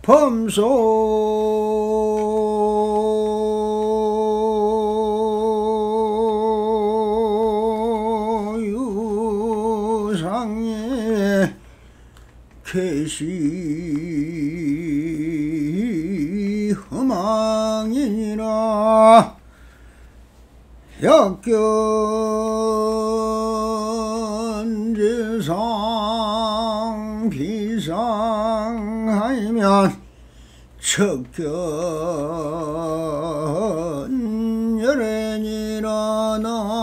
범소 유상에 계시 험왕이니라 역견제상 비상하면 척견열애니라나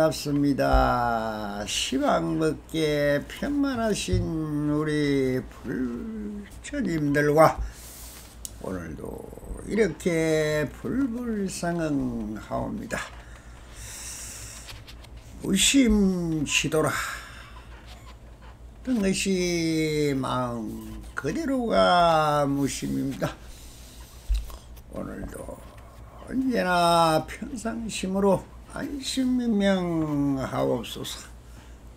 반갑습니다. 시방법계 편만하신 우리 불처님들과 오늘도 이렇게 불불상응하옵니다. 무심시도라 어떤 것이 마음 그대로가 무심입니다. 오늘도 언제나 평상심으로 안심명하옵소서.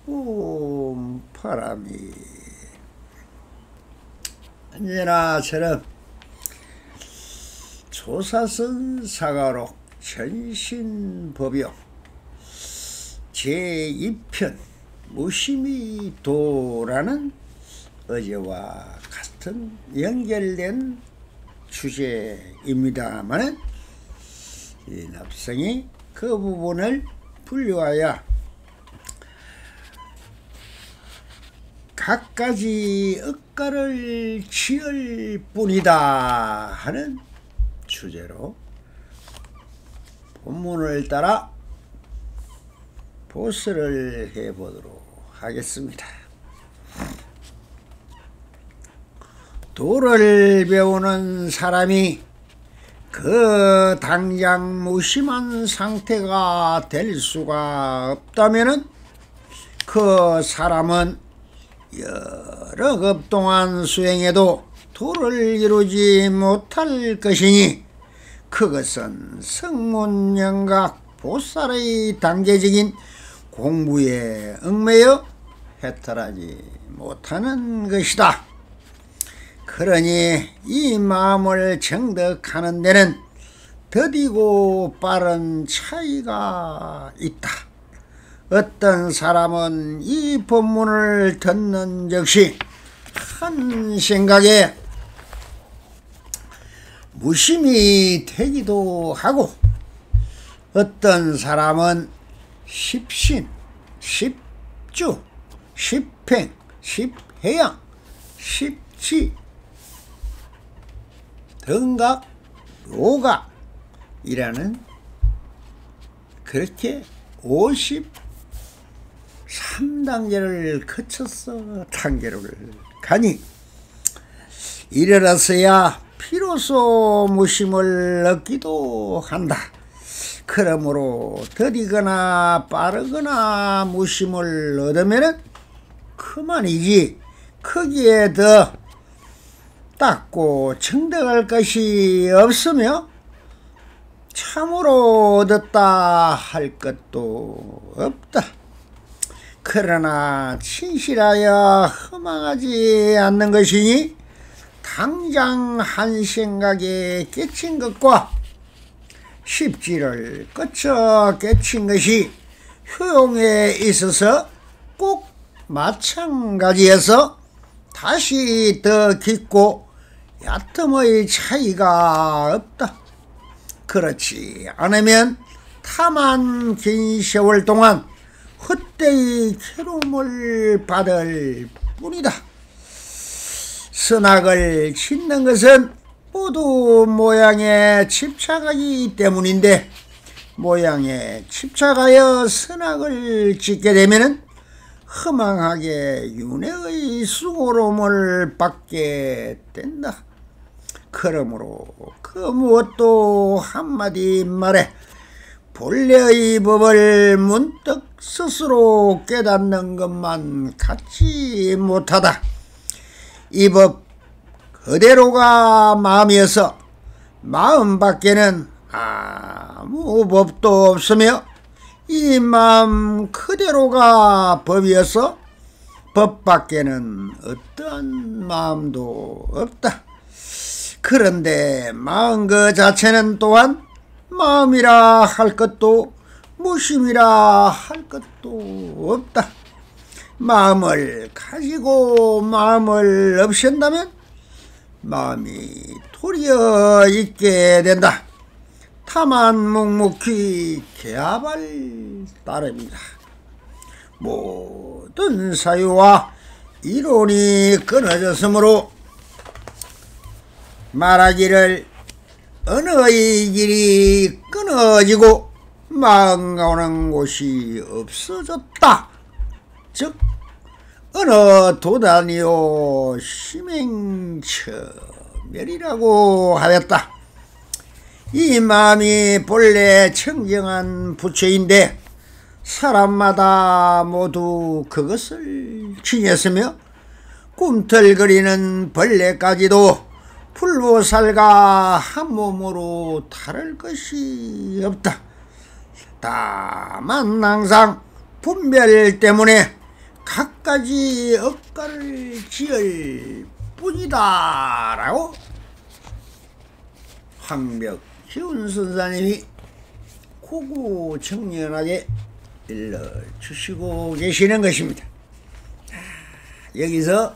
옴 바람이 언제나처럼 조사선 사가록 전신법용 제2편 무심히 도라는 어제와 같은 연결된 주제입니다만 이 납성이 그 부분을 분류하여 갖가지 억가를 지을 뿐이다 하는 주제로 본문을 따라 보스를 해보도록 하겠습니다. 도를 배우는 사람이 그 당장 무심한 상태가 될 수가 없다면은 그 사람은 여러 급 동안 수행해도 도를 이루지 못할 것이니 그것은 성문영각 보살의 단계적인 공부에 얽매여 해탈하지 못하는 것이다. 그러니 이 마음을 정득하는 데는 더디고 빠른 차이가 있다. 어떤 사람은 이 법문을 듣는 즉시 한 생각에 무심이 되기도 하고 어떤 사람은 십신, 십주, 십행, 십해양, 십지 등각, 요각이라는 그렇게 53단계를 거쳐서 단계를 가니 이르러서야 비로소 무심을 얻기도 한다. 그러므로 더디거나 빠르거나 무심을 얻으면 그만이지 거기에 더 닦고 정득할 것이 없으며 참으로 얻었다 할 것도 없다. 그러나 진실하여 허망하지 않는 것이니 당장 한 생각에 깨친 것과 십지를 거쳐 깨친 것이 효용에 있어서 꼭 마찬가지여서 다시 더 깊고 얕음의 차이가 없다. 그렇지 않으면 다만 긴 세월 동안 헛되이 괴로움을 받을 뿐이다. 선악을 짓는 것은 모두 모양에 집착하기 때문인데 모양에 집착하여 선악을 짓게 되면 허망하게 윤회의 수고로움을 받게 된다. 그러므로 그 무엇도 한마디 말에 본래의 법을 문득 스스로 깨닫는 것만 갖지 못하다. 이 법 그대로가 마음이어서 마음 밖에는 아무 법도 없으며, 이 마음 그대로가 법이어서 법 밖에는 어떠한 마음도 없다. 그런데 마음 그 자체는 또한 마음이라 할 것도 무심이라 할 것도 없다. 마음을 가지고 마음을 없앤다면 마음이 도리어 있게 된다. 다만 묵묵히 개합할 따름이다. 모든 사유와 이론이 끊어졌으므로 말하기를 언어의 길이 끊어지고 마음 오는 곳이 없어졌다. 즉 언어 도단이요 심행처멸이라고 하였다. 이 마음이 본래 청정한 부처인데 사람마다 모두 그것을 지녔으며 꿈틀거리는 벌레까지도 불보살과 한 몸으로 다를 것이 없다. 다만 항상 분별 때문에 갖가지 억가를 지을 뿐이다 라고 황벽희운 선사님이 고구청년하게 일러주시고 계시는 것입니다. 여기서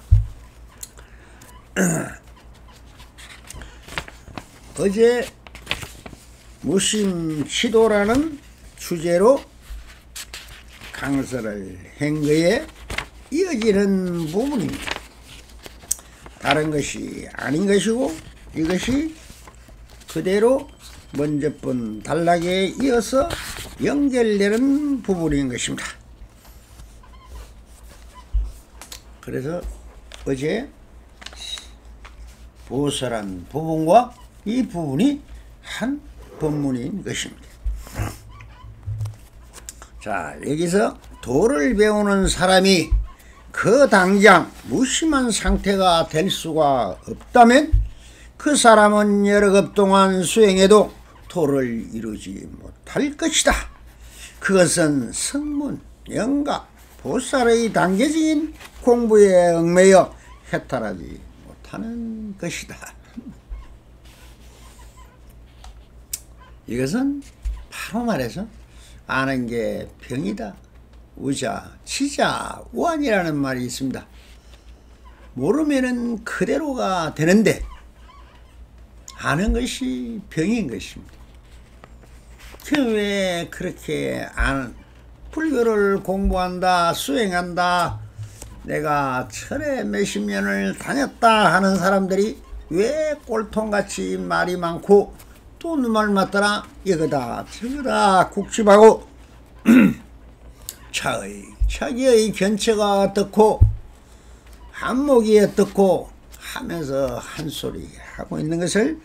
어제 무심치도라는 주제로 강설을 한 거에 이어지는 부분입니다. 다른 것이 아닌 것이고 이것이 그대로 먼저 번 단락에 이어서 연결되는 부분인 것입니다. 그래서 어제 보설한 부분과 이 부분이 한 본문인 것입니다. 자, 여기서 도를 배우는 사람이 그 당장 무심한 상태가 될 수가 없다면 그 사람은 여러 급 동안 수행해도 도를 이루지 못할 것이다. 그것은 성문, 영가, 보살의 단계적인 공부에 얽매여 해탈하지 못하는 것이다. 이것은 바로 말해서 아는 게 병이다. 우자, 치자, 우안이라는 말이 있습니다. 모르면은 그대로가 되는데 아는 것이 병인 것입니다. 왜 그렇게 불교를 공부한다, 수행한다, 내가 철에 몇십 년을 다녔다 하는 사람들이 왜 꼴통같이 말이 많고 또 눈말 맞더라 이거다 저거다 국집하고 자기의 견처가 어떻고 안목이 어떻고 하면서 한 소리 하고 있는 것을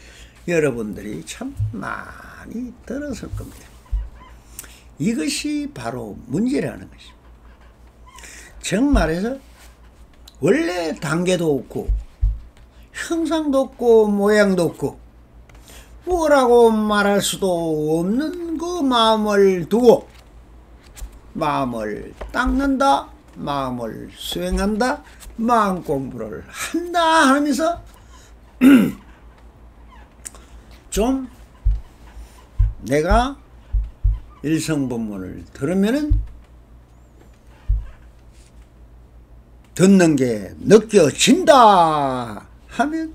여러분들이 참 많이 들었을 겁니다. 이것이 바로 문제라는 것입니다. 정말해서 원래 단계도 없고 형상도 없고 모양도 없고 뭐라고 말할 수도 없는 그 마음을 두고 마음을 닦는다, 마음을 수행한다, 마음 공부를 한다 하면서 좀 내가 일성법문을 들으면은 듣는 게 느껴진다 하면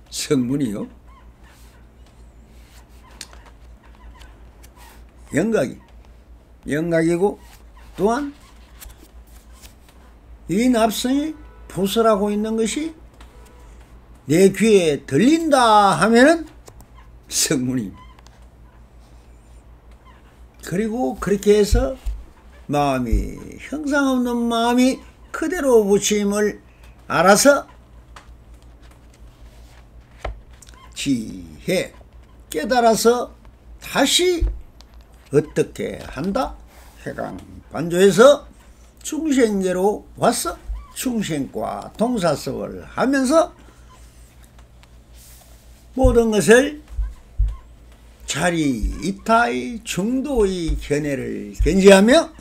성문이요. 영각이고 또한 이 납성이 부설하고 있는 것이 내 귀에 들린다 하면은 성문입니다. 그리고 그렇게 해서 마음이 형상 없는 마음이 그대로 부처임을 알아서 지혜 깨달아서 다시 어떻게 한다? 회광반조에서 중생계로 와서 중생과 동사섭을 하면서 모든 것을 자리 이타의 중도의 견해를 견지하며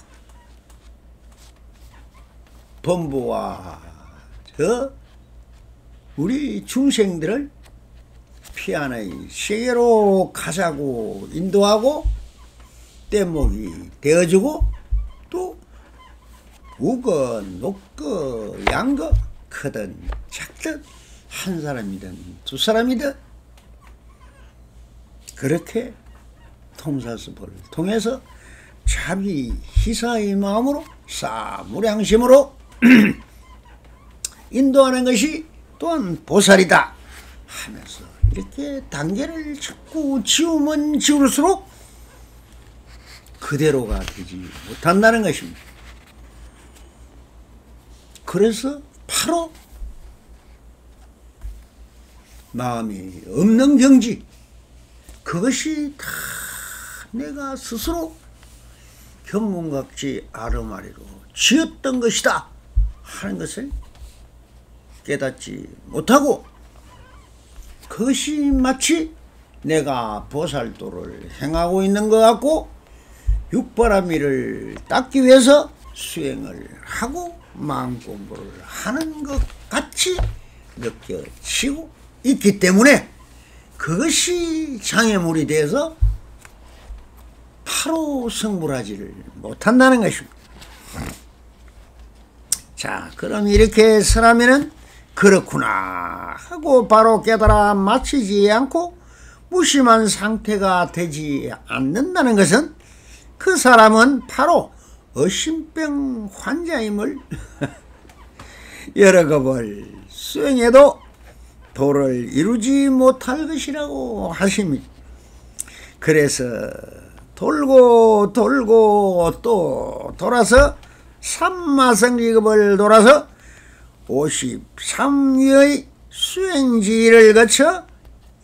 범부와 우리 중생들을 피안의 세계로 가자고 인도하고 뗏목이 되어주고 또 우거, 녹거, 양거 크든 작든 한 사람이든 두 사람이든 그렇게 통사섭을 통해서 자비 희사의 마음으로 사무량심으로 인도하는 것이 또한 보살이다 하면서 이렇게 단계를 자꾸 지우면 지울수록 그대로가 되지 못한다는 것입니다. 그래서 바로 마음이 없는 경지, 그것이 다 내가 스스로 견문각지 아르마리로 지었던 것이다 하는 것을 깨닫지 못하고, 그것이 마치 내가 보살도를 행하고 있는 것 같고 육바라밀을 닦기 위해서 수행을 하고 마음공부를 하는 것 같이 느껴지고 있기 때문에 그것이 장애물이 돼서 바로 성불하지를 못한다는 것입니다. 자, 그럼 이렇게 설하면은 그렇구나 하고 바로 깨달아 마치지 않고 무심한 상태가 되지 않는다는 것은 그 사람은 바로 어심병 환자임을 여러 겁을 수행해도 도를 이루지 못할 것이라고 하십니다. 그래서 돌고 돌고 또 돌아서 삼마성지급을 돌아서 53위의 수행지를 거쳐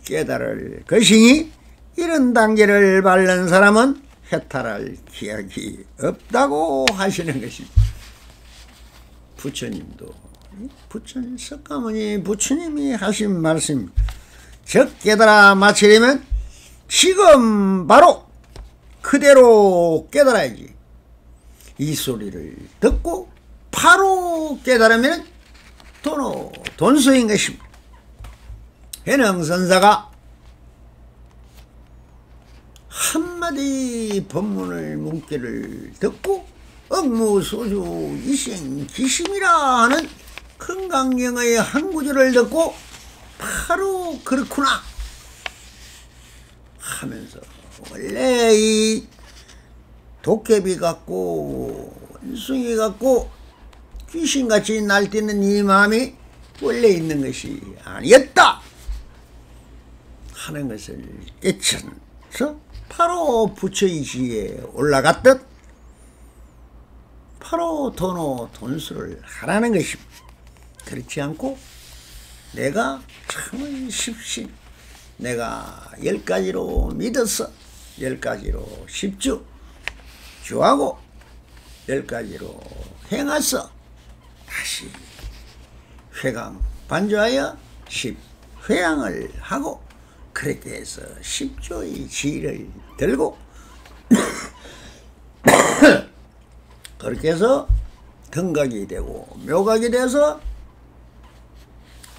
깨달을 것이니 이런 단계를 밟는 사람은 해탈할 기약이 없다고 하시는 것입니다. 부처님도 부처님 석가모니 부처님이 하신 말씀, 즉 깨달아 마치려면 지금 바로 그대로 깨달아야지. 이 소리를 듣고 바로 깨달으면 돈수인 것입니다. 해능선사가 한마디 법문을 문기를 듣고 억무소주 이생기심이라 하는 금강경의 한 구절을 듣고 바로 그렇구나 하면서 원래 이 도깨비 같고 원숭이 같고 귀신같이 날뛰는 이 마음이 원래 있는 것이 아니었다 하는 것을 깨쳐서 바로 부처의 지에 올라갔듯 바로 돈수를 하라는 것입니다. 그렇지 않고 내가 참은 십신, 내가 10가지로 믿었어, 10가지로 십주 주하고 10가지로 행했어, 다시 회강 반조하여 10회양을 하고 그렇게 해서 10조의 지를 들고 그렇게 해서 등각이 되고 묘각이 돼서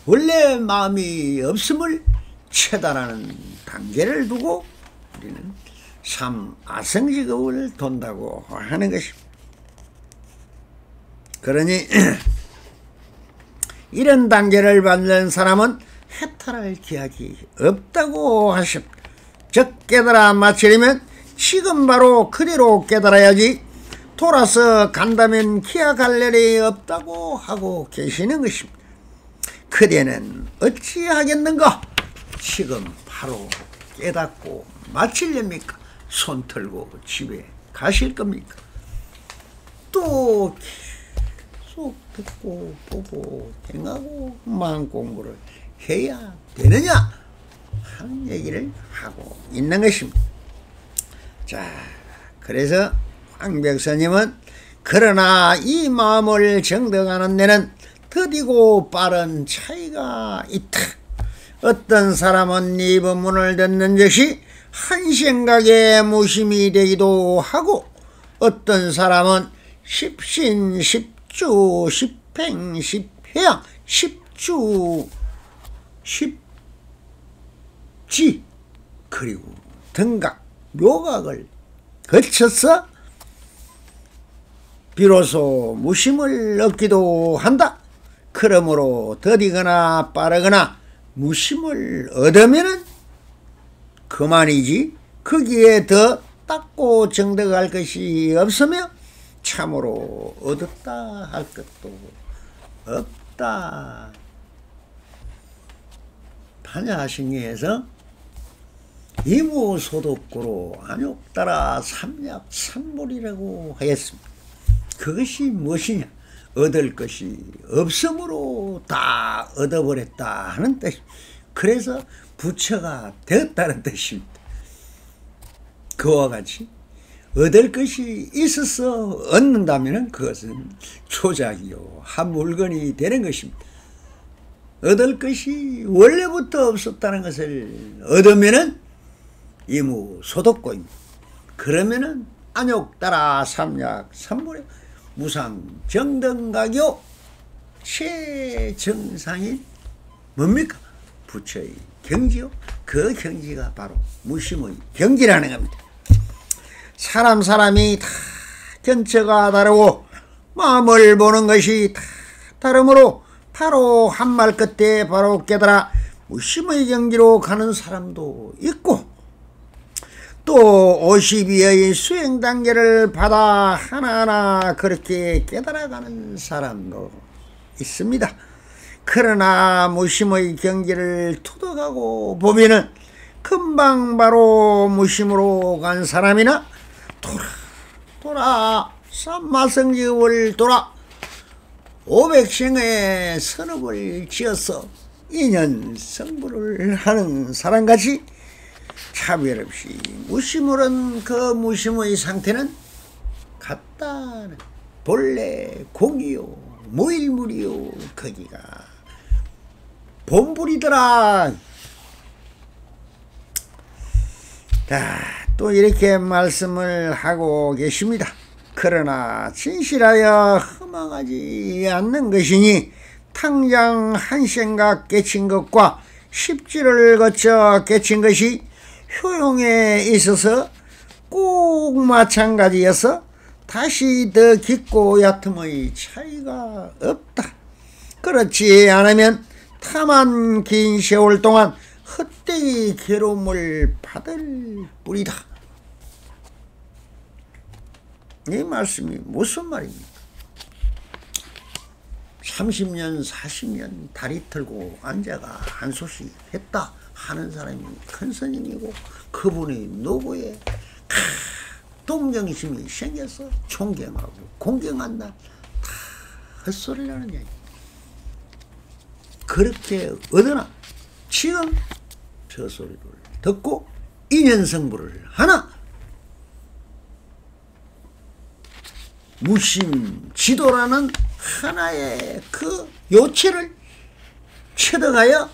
원래 마음이 없음을 체달하는 단계를 두고 우리는 삼아성지급을 돈다고 하는 것입니다. 그러니 이런 단계를 받는 사람은 해탈할 기약이 없다고 하십니다. 즉 깨달아 마치려면 지금 바로 그대로 깨달아야지 돌아서 간다면 기약할 일이 없다고 하고 계시는 것입니다. 그대는 어찌하겠는가? 지금 바로 깨닫고 마치렵니까? 손 털고 집에 가실 겁니까? 또 계속 듣고 보고 행하고 마음 공부를 해야 되느냐 하는 얘기를 하고 있는 것입니다. 자, 그래서 황백서님은 그러나 이 마음을 정득하는 데는 더디고 빠른 차이가 있다. 어떤 사람은 이 법문을 듣는 것이 한 생각에 무심이 되기도 하고, 어떤 사람은 십신, 십주, 십행, 십회양, 십주, 십지, 그리고 등각, 묘각을 거쳐서 비로소 무심을 얻기도 한다. 그러므로 더디거나 빠르거나 무심을 얻으면은 그만이지 거기에 더 닦고 정득할 것이 없으며 참으로 얻었다 할 것도 없다. 판야하신경에서 이무소독고로 안욕따라 삼약삼몰이라고 하였습니다. 그것이 무엇이냐? 얻을 것이 없으므로 다 얻어버렸다 하는 뜻. 그래서 부처가 되었다는 뜻입니다. 그와 같이 얻을 것이 있어서 얻는다면 그것은 조작이요 한 물건이 되는 것입니다. 얻을 것이 원래부터 없었다는 것을 얻으면은 이무소독고입니다. 그러면은 안욕따라 삼약삼몰 무상정등각요 최정상인 뭡니까? 부처의 경지요. 그 경지가 바로 무심의 경지라는 겁니다. 사람이 다 견처가 다르고 마음을 보는 것이 다 다르므로 바로 한말 끝에 바로 깨달아 무심의 경지로 가는 사람도 있고, 또 52의 수행 단계를 받아 하나하나 그렇게 깨달아가는 사람도 있습니다. 그러나 무심의 경지를 투덕하고 보면은 금방 바로 무심으로 간 사람이나 돌아 삼마성지업을 돌아 500생의 선업을 지어서 인연 성불을 하는 사람같이 차별 없이 무심을 한 그 무심의 상태는 같다. 본래 공이요 무일물이요 거기가 본불이더라. 자, 또 이렇게 말씀을 하고 계십니다. 그러나 진실하여 허망하지 않는 것이니 당장 한 생각 깨친 것과 십지를 거쳐 깨친 것이 효용에 있어서 꼭 마찬가지여서 다시 더 깊고 얕음의 차이가 없다. 그렇지 않으면 다만 긴 세월 동안 헛되이 괴로움을 받을 뿐이다. 이 말씀이 무슨 말입니까? 30년 40년 다리 털고 앉아가 한 소식 했다 하는 사람이 큰 스님이고, 그분의 노고에 동정심이 생겨서 존경하고 공경한다. 다 헛소리라는 얘기. 그렇게 얻으나 지금 저 소리를 듣고 인연성불을 하나 무심지도라는 하나의 그 요체를 체득하여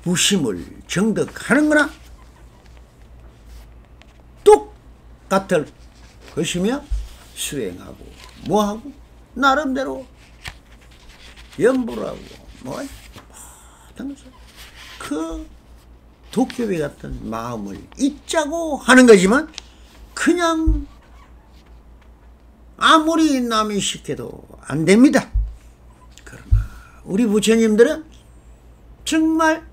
무심을 정득하는 거나 똑같을 것이며, 수행하고 뭐하고 나름대로 연불하고 뭐 모든 것을 그 도깨비 같은 마음을 잊자고 하는 거지만, 그냥 아무리 남이 시켜도 안 됩니다. 그러나 우리 부처님들은 정말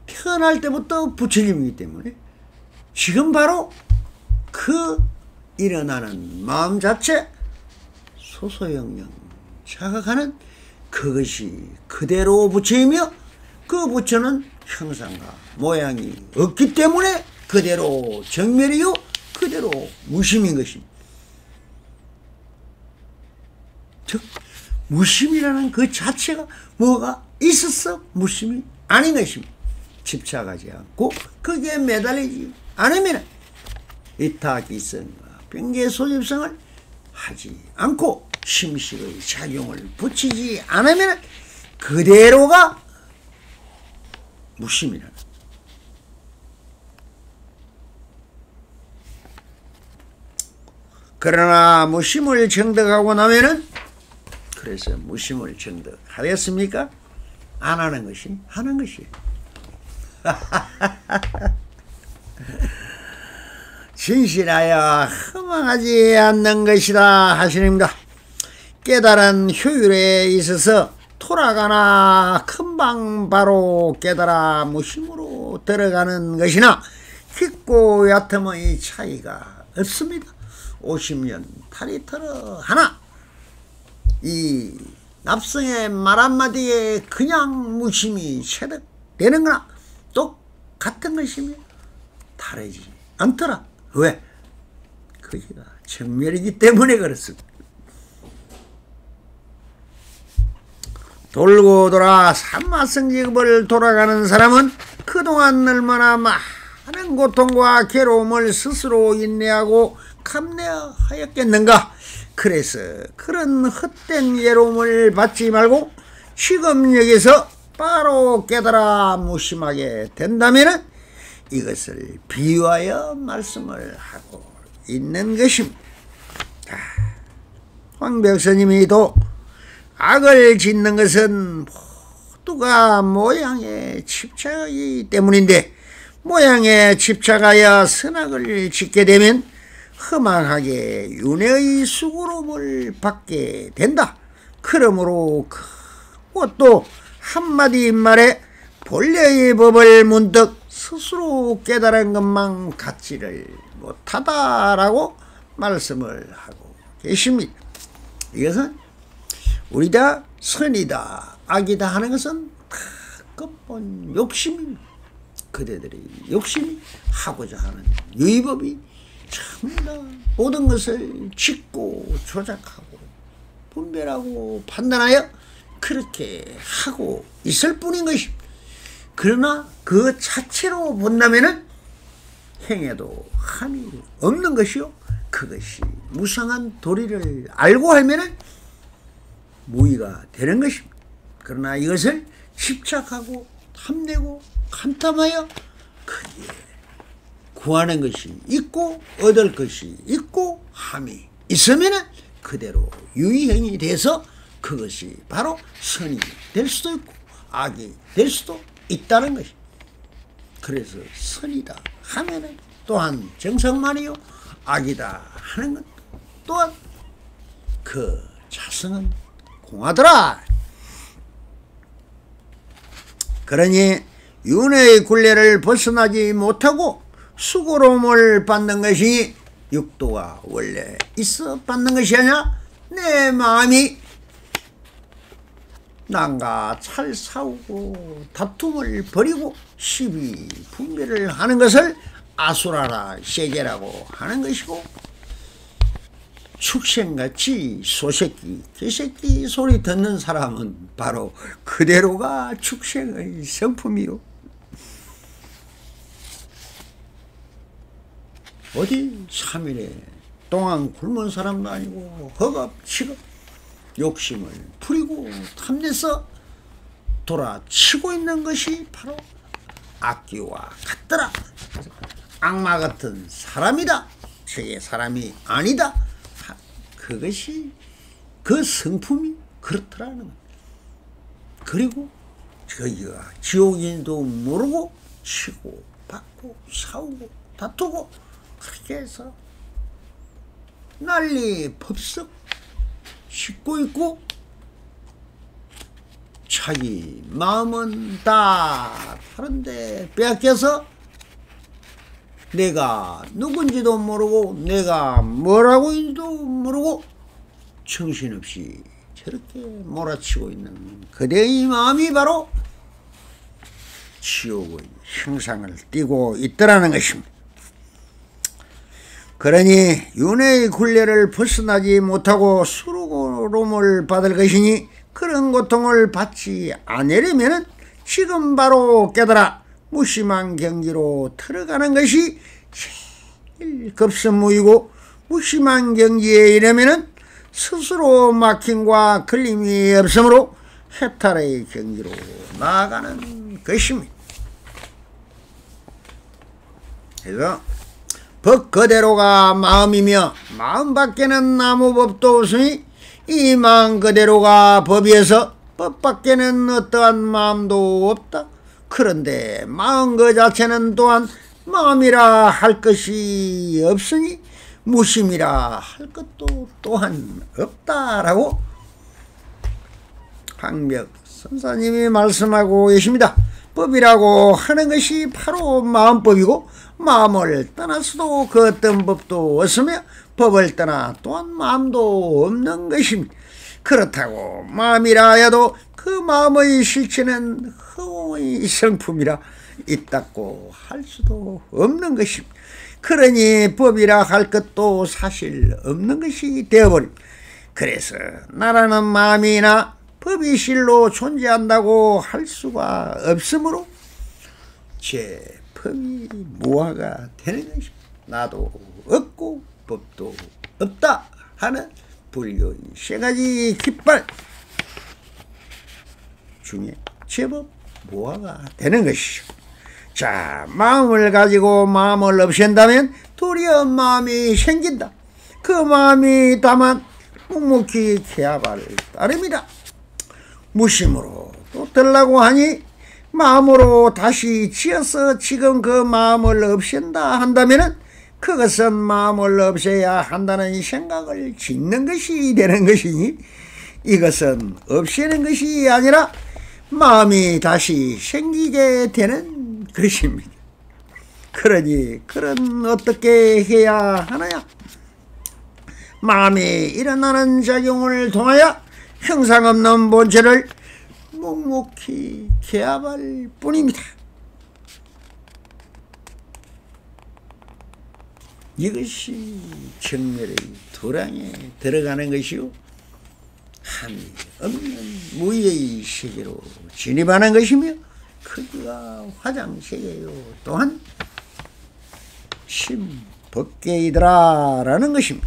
태어날 때부터 부처님이기 때문에 지금 바로 그 일어나는 마음 자체 소소영영 자각하는 그것이 그대로 부처이며, 그 부처는 형상과 모양이 없기 때문에 그대로 정멸이요 그대로 무심인 것입니다. 즉 무심이라는 그 자체가 뭐가 있어서 무심이 아닌 것입니다. 집착하지 않고 거기에 매달리지 않으면 이타기성과 병계소집성을 하지 않고 심식의 작용을 붙이지 않으면 그대로가 무심이라는. 그러나 무심을 정득하고 나면은, 그래서 무심을 정득하였습니까? 안 하는 것이 하는 것이에요. 진실하여 허망하지 않는 것이다 하시는입니다. 깨달은 효율에 있어서 돌아가나 금방 바로 깨달아 무심으로 들어가는 것이나 깊고 얕음의 차이가 없습니다. 50년 탈이 털어 하나, 이 납성의 말 한마디에 그냥 무심이 체득되는 거나 똑같은 것이며 다르지 않더라. 왜? 거기가 정멸이기 때문에 그렇습니다. 돌고 돌아 삼마성직업을 돌아가는 사람은 그동안 얼마나 많은 고통과 괴로움을 스스로 인내하고 감내하였겠는가. 그래서 그런 헛된 외로움을 받지 말고 지금 여기서 바로 깨달아 무심하게 된다면 이것을 비유하여 말씀을 하고 있는 것입니다. 황벽스님이 또 악을 짓는 것은 모두가 모양에 집착하기 때문인데 모양에 집착하여 선악을 짓게 되면 허망하게 윤회의 수고로움을 받게 된다. 그러므로 그것도 한마디 말에 본래의 법을 문득 스스로 깨달은 것만 갖지를 못하다라고 말씀을 하고 계십니다. 이것은 우리가 선이다 악이다 하는 것은 다根本 욕심입니다. 그대들의 욕심이 하고자 하는 유의법이 전부 다 모든 것을 짓고 조작하고 분별하고 판단하여 그렇게 하고 있을 뿐인 것입니다. 그러나 그 자체로 본다면은 행해도 함이 없는 것이요, 그것이 무상한 도리를 알고 하면은 무의가 되는 것입니다. 그러나 이것을 집착하고 탐내고 간탐하여 거기에 구하는 것이 있고 얻을 것이 있고 함이 있으면 그대로 유의행이 돼서 그것이 바로 선이 될 수도 있고 악이 될 수도 있다는 것입니다. 그래서 선이다 하면은 또한 정성만이요, 악이다 하는 것 또한 그 자성은 공하더라. 그러니 윤회의 굴레를 벗어나지 못하고 수고로움을 받는 것이 육도가 원래 있어 받는 것이 아니라 내 마음이 남과 잘 싸우고 다툼을 벌이고 시비 분별을 하는 것을 아수라라 세계라고 하는 것이고, 축생같이 소새끼 개새끼 소리 듣는 사람은 바로 그대로가 축생의 성품이요. 어디 3일에 동안 굶은 사람도 아니고 허겁지겁 욕심을 부리고 탐내서 돌아치고 있는 것이 바로 악기와 같더라. 악마 같은 사람이다. 저게 사람이 아니다. 그것이 그 성품이 그렇더라는 것. 그리고 저기가 지옥인도 모르고 치고 받고 싸우고 다투고 그렇게 해서 난리 법석 싣고 있고 자기 마음은 다 다른데 빼앗겨서 내가 누군지도 모르고 내가 뭐라고 인지도 모르고 정신없이 저렇게 몰아치고 있는 그대의 마음이 바로 지옥의 형상을 띠고 있더라는 것입니다. 그러니 윤회의 굴레를 벗어나지 못하고 수고로움을 받을 것이니 그런 고통을 받지 않으려면 지금 바로 깨달아 무심한 경지로 들어가는 것이 제일 급선무이고, 무심한 경지에 이르면은 스스로 막힘과 걸림이 없으므로 해탈의 경지로 나아가는 것입니다. 그래서 법 그대로가 마음이며 마음 밖에는 아무 법도 없으니 이 마음 그대로가 법이어서 법 밖에는 어떠한 마음도 없다. 그런데 마음 그 자체는 또한 마음이라 할 것이 없으니 무심이라 할 것도 또한 없다라고 황벽 선사님이 말씀하고 계십니다. 법이라고 하는 것이 바로 마음법이고, 마음을 떠나서도 그 어떤 법도 없으며 법을 떠나 또한 마음도 없는 것입니다. 그렇다고 마음이라 해도 그 마음의 실체는 허공의 성품이라 있다고 할 수도 없는 것입니다. 그러니 법이라 할 것도 사실 없는 것이 되어버립니다. 그래서 나라는 마음이나 법이 실로 존재한다고 할 수가 없으므로 제 법이 무화가 되는 것입니다. 나도 없고 법도 없다 하는 불교의 세 가지 깃발 중에 제법 무화가 되는 것이죠. 자, 마음을 가지고 마음을 없앤다면 도리어 마음이 생긴다. 그 마음이 다만 묵묵히 개합할 따름이다. 무심으로 또 들라고 하니 마음으로 다시 지어서 지금 그 마음을 없앤다 한다면은 그것은 마음을 없애야 한다는 생각을 짓는 것이 되는 것이니, 이것은 없애는 것이 아니라 마음이 다시 생기게 되는 것입니다. 그러니 그런 어떻게 해야 하나요? 마음이 일어나는 작용을 통하여 형상 없는 본체를 묵묵히 개합할 뿐입니다. 이것이 정멸의 도량에 들어가는 것이요, 한이 없는 무의의 세계로 진입하는 것이며, 크기가 화장세계요 또한 심법계이더라라는 것입니다.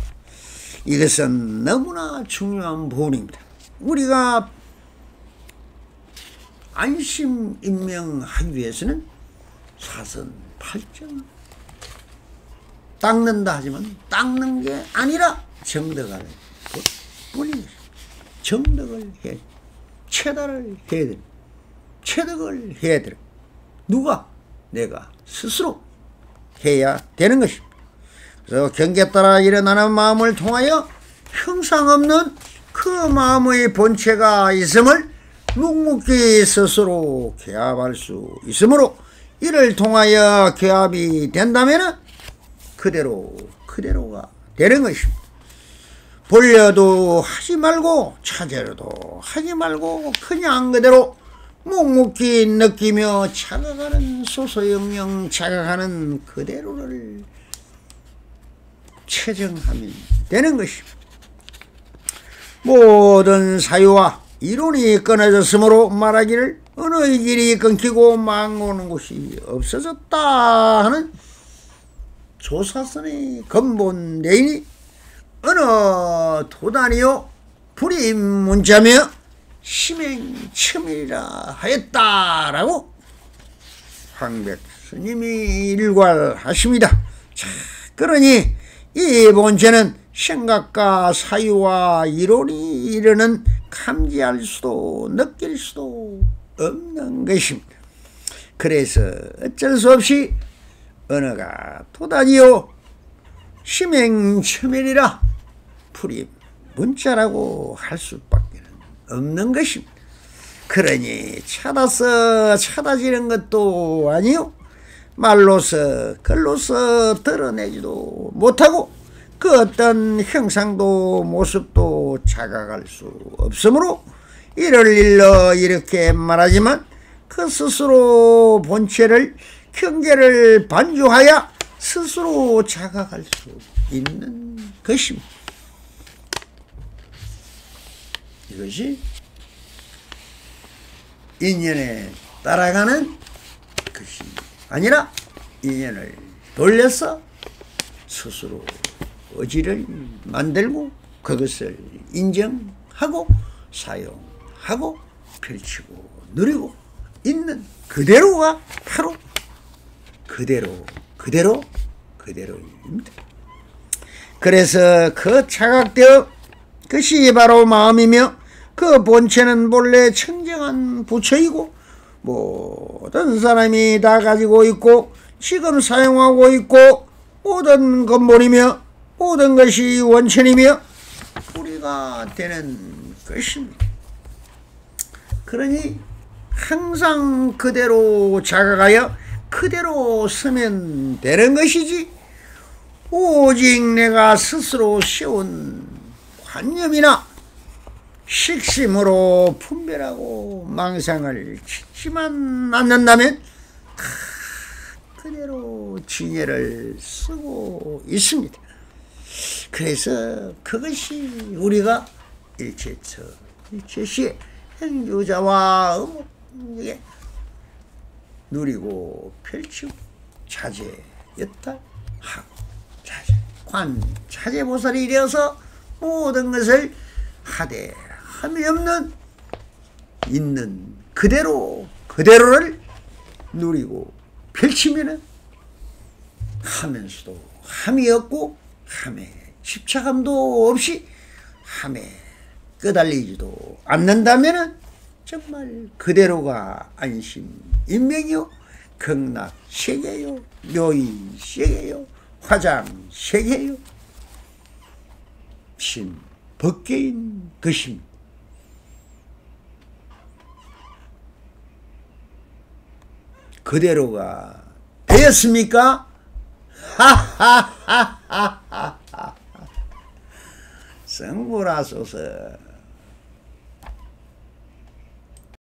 이것은 너무나 중요한 부분입니다. 우리가 안심인명하기 위해서는 사선팔정 닦는다 하지만 닦는 게 아니라 정덕하는 것뿐입니다. 정덕을 해, 체달을 해야 돼. 체득을 해야 돼. 누가? 내가 스스로 해야 되는 것입니다. 그래서 경계에 따라 일어나는 마음을 통하여 형상 없는 그 마음의 본체가 있음을 묵묵히 스스로 개합할 수 있으므로, 이를 통하여 개합이 된다면 그대로가 되는 것입니다. 보려도 하지 말고 찾으려도 하지 말고 그냥 그대로 묵묵히 느끼며 자각하는 소소영영 자각하는 그대로를 체정하면 되는 것입니다. 모든 사유와 이론이 끊어졌으므로 말하기를 어느 길이 끊기고 망오는 곳이 없어졌다 하는 조사선의 근본 내인이 어느 도단이요 불임문자며 심행첨이라 하였다라고 황백 스님이 일괄하십니다. 자, 그러니 이 본체는 생각과 사유와 이론이 이르는 감지할 수도 느낄 수도 없는 것입니다. 그래서 어쩔 수 없이 언어가 도단이요 심행첨이라 불임 문자라고 할 수밖에 없는 것입니다. 그러니 찾아지는 것도 아니요, 말로서 글로서 드러내지도 못하고 그 어떤 형상도 모습도 자각할 수 없으므로 이를 일러 이렇게 말하지만 그 스스로 본체를 경계를 반주하여 스스로 자각할 수 있는 것입니다. 이것이 인연에 따라가는 그 것이 아니라 인연을 돌려서 스스로 의지를 만들고 그것을 인정하고 사용하고 펼치고 누리고 있는 그대로가 바로 그대로입니다. 그래서 그 차각되어 그것이 바로 마음이며 그 본체는 본래 청정한 부처이고 모든 사람이 다 가지고 있고 지금 사용하고 있고 모든 건본이며 모든 것이 원천이며 우리가 되는 것입니다. 그러니 항상 그대로 자각하여 그대로 서면 되는 것이지 오직 내가 스스로 세운 관념이나 식심으로 분별하고 망상을 짓지만 않는다면 그대로 진예를 쓰고 있습니다. 그래서 그것이 우리가 일체처 일체시의 행주자와 의무에 누리고 펼치고 자제였다하고 자제 관자제보살이 되어서 모든 것을 하되 함이 없는 있는 그대로를 누리고 펼치면은 하면서도 함이 없고 함에 집착함도 없이 함에 끄달리지도 않는다면은 정말 그대로가 안심인명이요 극락세계요 묘의세계요 화장세계요 신법계인 것입니다. 그대로가 되었습니까? 하하하하하 성불하소서.